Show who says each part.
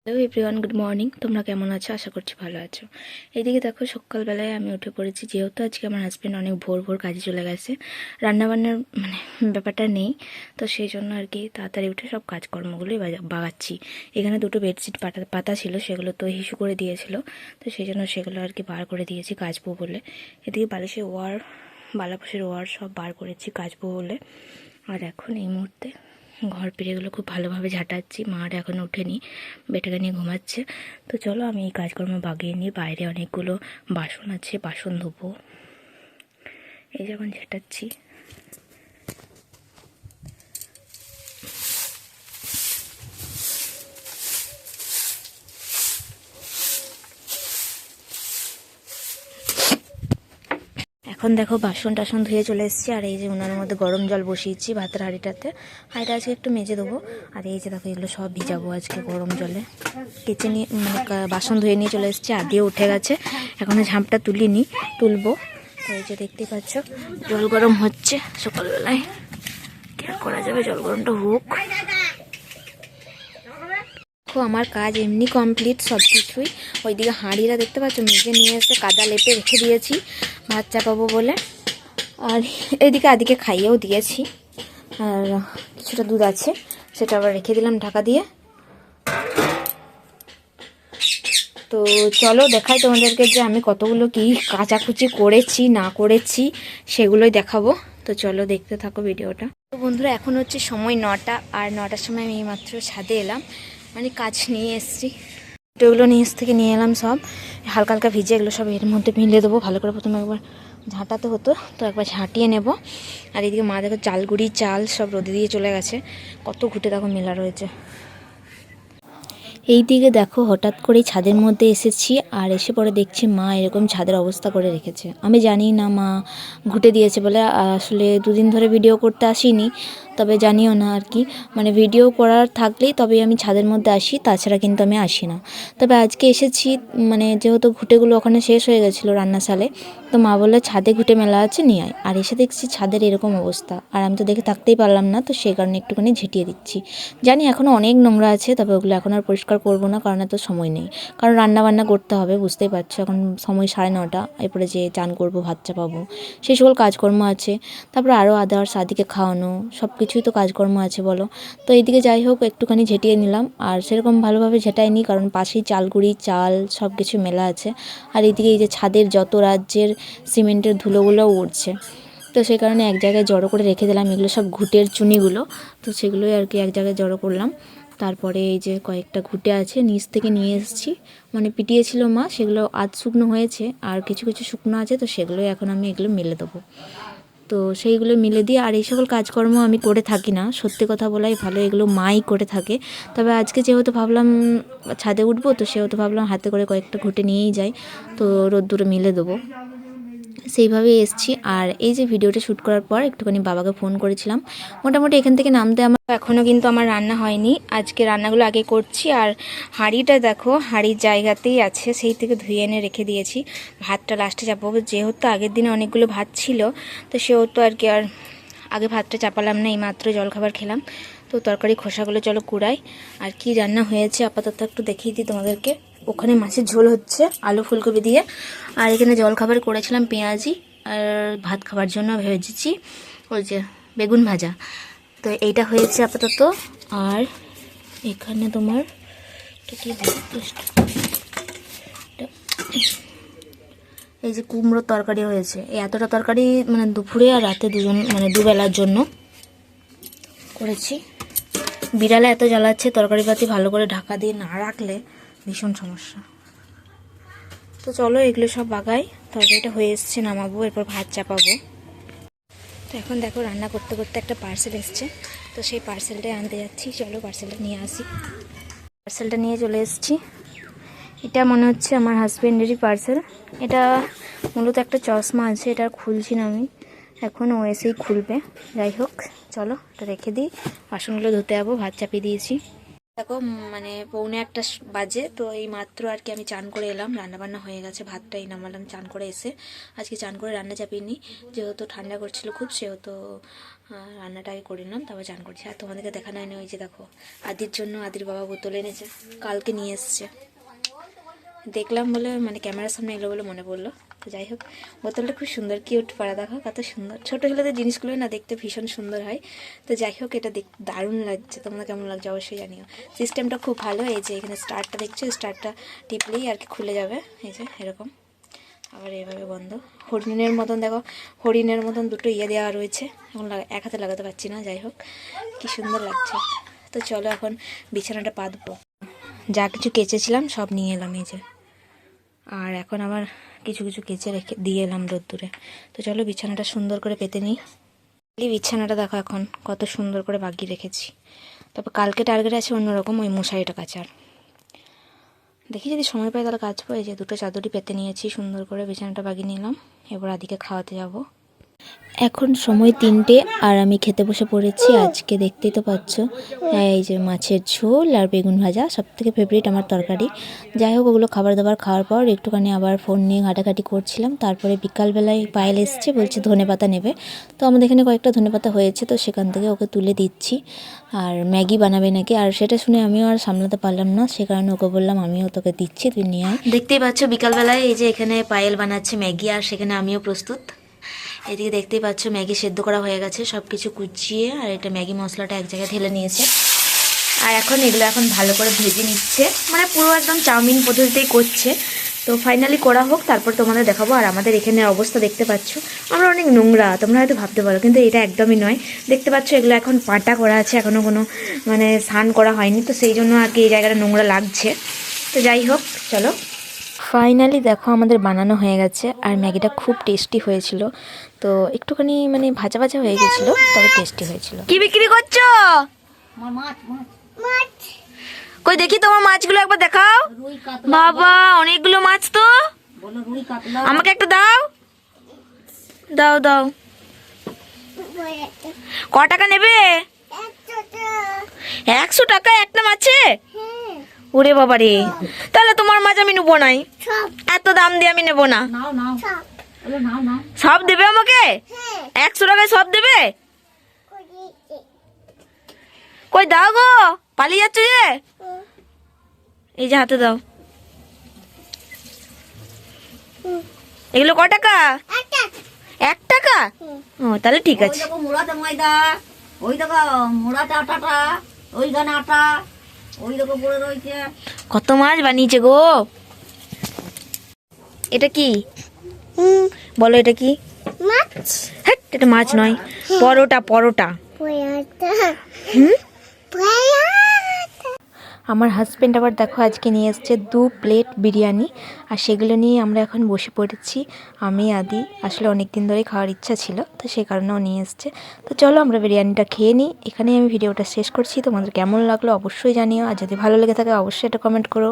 Speaker 1: Hello everyone, good morning. তোমরা কেমন আছো? আশা করছি ভালো আছো। এইদিকে দেখো, সকালবেলায় আমি উঠে পড়েছি, যেহেতু আজকে আমার হাজব্যান্ড অনেক ভোর ভোর কাজে চলে গেছে, রান্নাবান্নার ব্যাপারটা নেই, তো সেই জন্য আর কি তাড়াতাড়ি উঠে সব কাজকর্মগুলোই বাগাচ্ছি। এখানে দুটো বেডশিট পাতা ছিল, সেগুলো তো হিসু করে দিয়েছিল, তো সেই জন্য সেগুলো আর কি বার করে দিয়েছি কাচবো বলে। এদিকে বালিশের ওয়ার, বালাপোষের ওয়ার সব বার করেছি কাচবো বলে। আর এখন এই মুহূর্তে ঘর পেরেগুলো খুব ভালোভাবে ঝাঁটাচ্ছি। মার এখনও ওঠেনি, বেটাকে নিয়ে ঘুমাচ্ছে। তো চলো আমি এই কাজকর্ম বাগিয়ে নিই। বাইরে অনেকগুলো বাসন আছে, বাসন ধোবো। এই যখন ঝাঁটাচ্ছি, এখন দেখো বাসন টাসন ধুয়ে চলে এসেছি। আর এই যে উনানের মধ্যে গরম জল বসিয়েছি ভাতের হাঁড়িটাতে। হাঁড়িটা আজকে একটু মেজে দেবো। আর এই যে দেখো, এগুলো সব ভিজাবো আজকে গরম জলে। কেচে নিয়ে বাসন ধুয়ে নিয়ে চলে এসেছি। আদিও উঠে গেছে, এখনো ঝাঁপটা তুলবো। তো এই যে দেখতেই পাচ্ছ, জল গরম হচ্ছে সকালবেলায়। কি আর করা যাবে, জল গরমটা হোক। আমার কাজ এমনি কমপ্লিট সব কিছুই। ওইদিকে হাঁড়িরা দেখতে পাচ্ছ মেজে নিয়ে এসে কাদা লেপে রেখে দিয়েছি ভাত চাপাবো বলে। আর এইদিকে আদিকে খাইয়েও দিয়েছি। আর কিছুটা দুধ আছে, সেটা আবার রেখে দিলাম ঢাকা দিয়ে। তো চলো দেখাই তোমাদেরকে যে আমি কতগুলো কি কাচাকুচি করেছি না করেছি, সেগুলোই দেখাবো। তো চলো দেখতে থাকো ভিডিওটা। তো বন্ধুরা, এখন হচ্ছে সময় 9টা, আর 9টার সময় আমি মাত্র ছাদে এলাম, মানে কাজ নিয়ে এসেছি। এগুলো নিচ থেকে নিয়ে এলাম সব, হালকা হালকা ভিজে, এগুলো সব এর মধ্যে মিলিয়ে দেবো ভালো করে। প্রথমে একবার ঝাঁটাতে হতো, তো একবার ঝাঁটিয়ে নেব। আর এদিকে মা দেখো চালগুড়ি চাল সব রোদে দিয়ে চলে গেছে, কত ঘুটে দেখো মেলা রয়েছে। এই দিকে দেখো, হঠাৎ করেই ছাদের মধ্যে এসেছি, আর এসে পরে দেখছি মা এরকম ছাদের অবস্থা করে রেখেছে। আমি জানি না মা ঘুঁটে দিয়েছে বলে, আসলে দুদিন ধরে ভিডিও করতে আসিনি, তবে জানিও না আর কি, মানে ভিডিও করার থাকলেই তবে আমি ছাদের মধ্যে আসি, তাছাড়া কিন্তু আমি আসি না। তবে আজকে এসেছি, মানে যেহেতু ঘুঁটেগুলো ওখানে শেষ হয়ে গেছিলো রান্নাশালে, তো মা বললো ছাদে ঘুঁটে মেলা আছে নিয়ে আয়। আর এসে দেখছি ছাদের এরকম অবস্থা, আর আমি তো দেখে থাকতেই পারলাম না, তো সেই কারণে একটুখানি ঝেঁটিয়ে দিচ্ছি। জানি এখনও অনেক নোংরা আছে, তবে ওগুলো এখন আর পরিষ্কার করবো না, কারণ এত সময় নেই। কারণ রান্না বান্না করতে হবে, বুঝতেই পারছো এখন সময় 9:30। এরপরে যে চান করবো, ভাত চাপাবো, সেই সকল কাজকর্ম আছে। তারপরে আরও আদার্স আদিকে খাওয়ানো, সব কিছুই তো কাজকর্ম আছে বলো। তো এইদিকে যাই হোক একটুখানি ঝেঁটিয়ে নিলাম, আর সেরকম ভালোভাবে ঝেঁটাইনি, কারণ পাশেই চালগুড়ি চাল সব কিছু মেলা আছে। আর এইদিকে এই যে ছাদের যত রাজ্যের সিমেন্টের ধুলোগুলোও উঠছে, তো সেই কারণে এক জায়গায় জড়ো করে রেখে দিলাম। এগুলো সব ঘুঁটের চুনিগুলো, তো সেগুলোই আর কি এক জায়গায় জড়ো করলাম। তারপরে এই যে কয়েকটা ঘুঁটে আছে নিচ থেকে নিয়ে এসেছি, মানে পিটিয়েছিল মা, সেগুলো আধ শুকনো হয়েছে, আর কিছু কিছু শুকনো আছে, তো সেগুলোই এখন আমি এগুলো মেলে দেবো। তো সেইগুলো মিলে দিয়ে, আর এই সকল কাজকর্ম আমি করে থাকি না, সত্যি কথা বলাই ভালো, এগুলো মাই করে থাকে। তবে আজকে যেহেতু ভাবলাম ছাদে উঠবো, তো সেহেতু ভাবলাম হাতে করে কয়েকটা ঘুঁটে নিয়েই যাই, তো রোদ্দুরে মিলে দেবো, সেইভাবেই এসছি। আর এই যে ভিডিওটা শ্যুট করার পর একটুখানি বাবাকে ফোন করেছিলাম। মোটামুটি এখান থেকে নামতে আমার এখনও কিন্তু আমার রান্না হয়নি, আজকে রান্নাগুলো আগে করছি। আর হাঁড়িটা দেখো হাঁড়ির জায়গাতেই আছে, সেই থেকে ধুয়ে এনে রেখে দিয়েছি। ভাতটা লাস্টে চাপাবো, যেহেতু আগের দিনে অনেকগুলো ভাত ছিল, তো সেহেতু আর কি আর আগে ভাতটা চাপালাম না, এই মাত্র জলখাবার খেলাম। তো তরকারি খোসাগুলো চলো কুড়াই। আর কি রান্না হয়েছে আপাতত একটু দেখিয়ে দিই তোমাদেরকে। ওখানে মাছের ঝোল হচ্ছে আলু ফুলকপি দিয়ে, আর এখানে জলখাবার করেছিলাম পেঁয়াজি, আর ভাত খাবার জন্য ভেজেছি ওই যে বেগুন ভাজা। তো এইটা হয়েছে আপাতত। আর এখানে তোমার এই যে কুমড়োর তরকারি হয়েছে। এই এতটা তরকারি মানে দুপুরে আর রাতে মানে দুবেলার জন্য করেছি। বিড়ালে এত জ্বালাচ্ছে, তরকারি পাতি ভালো করে ঢাকা দিয়ে না রাখলে ভীষণ সমস্যা। তো চলো এগুলো সব বাগাই। তরকারিটা হয়ে এসছে, নামাবো, এরপর ভাত চাপাবো। তো এখন দেখো রান্না করতে করতে একটা পার্সেল এসছে, তো সেই পার্সেলটাই আনতে যাচ্ছি। চলো পার্সেলটা নিয়ে আসি। পার্সেলটা নিয়ে চলে এসেছি। এটা মনে হচ্ছে আমার হাজব্যান্ডেরই পার্সেল। এটা মূলত একটা চশমা আছে, এটা খুলছি না আমি, এখন ও এসেই খুলবে। যাই হোক চলো এটা রেখে দিই, বাসনগুলো ধুতে যাবো। ভাত চাপিয়ে দিয়েছি। দেখো মানে 1:45 বাজে, তো এই মাত্র আর কি আমি চান করে এলাম, রান্নাবান্না হয়ে গেছে, ভাতটাই নামালাম চান করে এসে। আজকে চান করে রান্না চাপিয়ে নিই, যেহেতু ঠান্ডা করছিল খুব, সেহেতু রান্নাটা আগে করে নিলাম, তারপর চান করছি। আর তোমাদেরকে দেখানো হয়নি, ওই যে দেখো আদির জন্য আদির বাবা বোতল এনেছে, কালকে নিয়ে এসছে। দেখলাম বলে মানে ক্যামেরার সামনে এলো বলে মনে পড়লো। তো যাই হোক, বোতলটা খুব সুন্দর, কিউট পাড়া, দেখো কত সুন্দর। ছোটো ছেলেদের জিনিসগুলো না দেখতে ভীষণ সুন্দর হয়। তো যাই হোক, এটা দারুণ লাগছে। তোমরা কেমন লাগছে অবশ্যই জানিও। সিস্টেমটা খুব ভালো। এই যে এখানে স্টারটা দেখছো, স্টারটা টিপলেই আর কি খুলে যাবে, এই যে এরকম। আবার এইভাবে বন্ধ। হরিণের মতন দেখো, হরিণের মতন দুটো দেওয়া রয়েছে। এখন এক হাতে লাগাতে পারছি না। যাই হোক, কি সুন্দর লাগছে। তো চলো এখন বিছানাটা পাতবো। যা কিছু কেচেছিলাম সব নিয়ে এলাম এই যে। আর এখন আবার কিছু কিছু কেচে রেখে দিয়ে এলাম রোদ্দুরে। তো চলো বিছানাটা সুন্দর করে পেতে নিই। বিছানাটা দেখো এখন কত সুন্দর করে বাগিয়ে রেখেছি। তারপর কালকে টার্গেট আছে অন্যরকম, ওই মশারিটা কাচার। দেখি যদি সময় পাই তাহলে কাচবো। এই যে দুটো চাদরই পেতে নিয়েছি, সুন্দর করে বিছানাটা বাগিয়ে নিলাম। এবার আদিকে খাওয়াতে যাব। এখন সময় 3টে আর আমি খেতে বসে পড়েছি। আজকে দেখতেই তো পাচ্ছ, এই যে মাছের ঝোল আর বেগুন ভাজা, সবথেকে ফেভারিট আমার তরকারি। যাই হোক, ওগুলো খাবার দাবার খাওয়ার পর একটুখানি আবার ফোন নিয়ে ঘাটাঘাটি করছিলাম। তারপরে বিকালবেলায় পায়েল এসছে, বলছে ধনেপাতা নেবে। তো আমাদের এখানে কয়েকটা ধনেপাতা হয়েছে, তো সেখান থেকে ওকে তুলে দিচ্ছি। আর ম্যাগি বানাবে নাকি, আর সেটা শুনে আমিও আর সামলাতে পারলাম না, সে কারণে ওকে বললাম আমিও তোকে দিচ্ছি, তুই নিয়ে আয়। দেখতেই পাচ্ছ বিকালবেলায় এই যে এখানে পায়েল বানাচ্ছে ম্যাগি, আর সেখানে আমিও প্রস্তুত। এদিকে দেখতেই পাচ্ছ ম্যাগি সেদ্ধ করা হয়ে গেছে, সব কিছু কুচিয়ে। আর এটা ম্যাগি মশলাটা এক জায়গায় ঢেলে নিয়েছে। আর এখন এগুলো এখন ভালো করে ভেজে নিচ্ছে, মানে পুরো একদম চাউমিন পদ্ধতিতেই করছে। তো ফাইনালি করা হোক, তারপর তোমাদের দেখাবো। আর আমাদের এখানে অবস্থা দেখতে পাচ্ছ, আমরা অনেক নোংরা, তোমরা হয়তো ভাবতে পারো, কিন্তু এটা একদমই নয়। দেখতে পাচ্ছ এগুলো এখন পাটা করা আছে, এখনও কোনো মানে স্নান করা হয়নি, তো সেই জন্য আর কি এই জায়গাটা নোংরা লাগছে। তো যাই হোক, চলো। ফাইনালি দেখো আমাদের বানানো হয়ে গেছে। আর ম্যাগিটা খুব টেস্টি হয়েছিল। তো একটুখানি মানে ভাজা ভাজা হয়ে গেছিলো, তবে টেস্টি হয়েছিল। কি বিক্রি করছো? কই দেখি তোমার মাছগুলো একবার দেখাও। বাবা, অনেকগুলো মাছ তো। আমাকে একটা দাও, দাও দাও। ক টাকা নেবে? 100 টাকা একটা মাছে? ওরে বাবা রে, তাহলে তোমার মাছ আমি নেবো নাই, এত দাম দিয়ে আমি নেবো না। সব দেবে আমাকে? 100 টাকায় সব দেবে? কই দাও গো, পালিয়ে যাচ্ছ যে। এই যে হাতে দাও। এগুলো ক টাকা? 1 টাকা? ও তাহলে ঠিক আছে।
Speaker 2: মোড়াতে ময়দা, ওই দেখো মোড়াতে আটাটা, ওইখানে আটা, ওই দেখো পড়ে রয়েছে।
Speaker 1: কত মাছ বানিয়েছে গো। এটা কি বলো, এটা কি? হ্যাঁ, এটা মাছ নয়, পরোটা। পরোটা। আমার হাজব্যান্ড আবার দেখো আজকে নিয়ে এসছে 2 প্লেট বিরিয়ানি। আর সেগুলো নিয়ে আমরা এখন বসে পড়েছি। আমি আদি আসলে অনেক দিন ধরেই খাওয়ার ইচ্ছা ছিল, তো সেই কারণেও নিয়ে এসছে। তো চলো আমরা বিরিয়ানিটা খেয়ে নিই। এখানেই আমি ভিডিওটা শেষ করছি। তোমাদের কেমন লাগলো অবশ্যই জানিও, আর যদি ভালো লেগে থাকে অবশ্যই এটা কমেন্ট করো।